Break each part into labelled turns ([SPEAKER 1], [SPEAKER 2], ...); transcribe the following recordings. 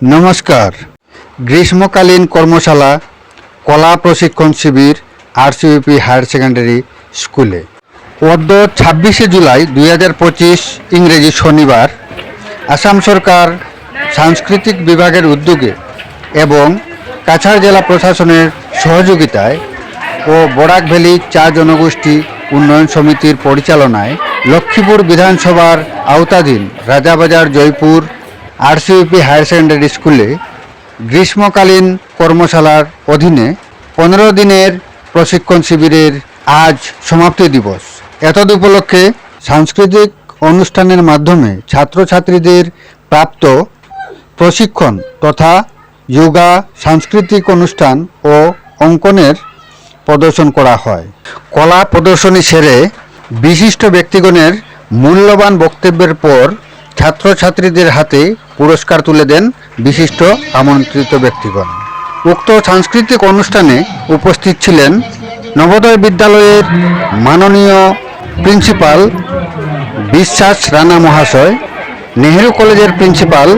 [SPEAKER 1] নমস্কার। গ্রীষ্মকালীন কর্মশালা কলা প্রশিক্ষণ শিবির আরসিইউপি হায়ার সেকেন্ডারি স্কুলে অদ্য 26শে জুলাই 2025 ইংরেজি শনিবার আসাম সরকার সাংস্কৃতিক বিভাগের উদ্যোগে এবং কাছাড় জেলা প্রশাসনের সহযোগিতায় ও বরাক ভ্যালি চা জনগোষ্ঠী উন্নয়ন সমিতির পরিচালনায় লক্ষ্মীপুর বিধানসভার আওতাধীন রাজাবাজার জয়পুর আরসিইউপি হায়ার সেকেন্ডারি স্কুলে গ্রীষ্মকালীন কর্মশালার অধীনে 15 দিনের প্রশিক্ষণ শিবিরের আজ সমাপ্তি দিবস। এতদ উপলক্ষে সাংস্কৃতিক অনুষ্ঠানের মাধ্যমে ছাত্রছাত্রীদের প্রাপ্ত প্রশিক্ষণ তথা যোগা, সাংস্কৃতিক অনুষ্ঠান ও অঙ্কনের প্রদর্শন করা হয়। কলা প্রদর্শনী সেরে বিশিষ্ট ব্যক্তিগণের মূল্যবান বক্তব্যের পর ছাত্রছাত্রীদের হাতে পুরস্কার তুলে দেন বিশিষ্ট আমন্ত্রিত ব্যক্তিগণ। উক্ত সাংস্কৃতিক অনুষ্ঠানে উপস্থিত ছিলেন নবোদয় বিদ্যালয়ের মাননীয় প্রিন্সিপাল বিশ্বাস রানা মহাশয়, নেহেরু কলেজের প্রিন্সিপাল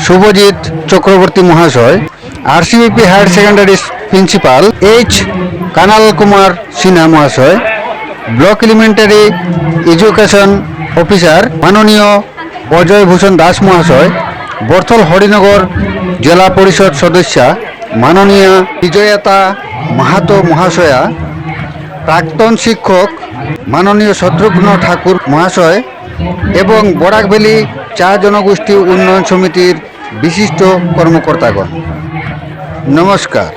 [SPEAKER 1] শুভজিৎ চক্রবর্তী মহাশয়, RCUP higher secondary principal H Kanal Kumar Sinha মহাশয়, ব্লক এলিমেন্টারি এডুকেশন অফিসার মাননীয় অজয় ভূষণ দাস মহাশয়, বর্থল হরিনগর জেলা পরিষদ সদস্যা মাননীয়া বিজয়তা মাহাতো মহাশয়া, প্রাক্তন শিক্ষক মাননীয় শত্রুঘ্ন ঠাকুর মহাশয় এবং বরাক ভ্যালি চা জনগোষ্ঠী উন্নয়ন সমিতির বিশিষ্ট কর্মকর্তাগণ। নমস্কার।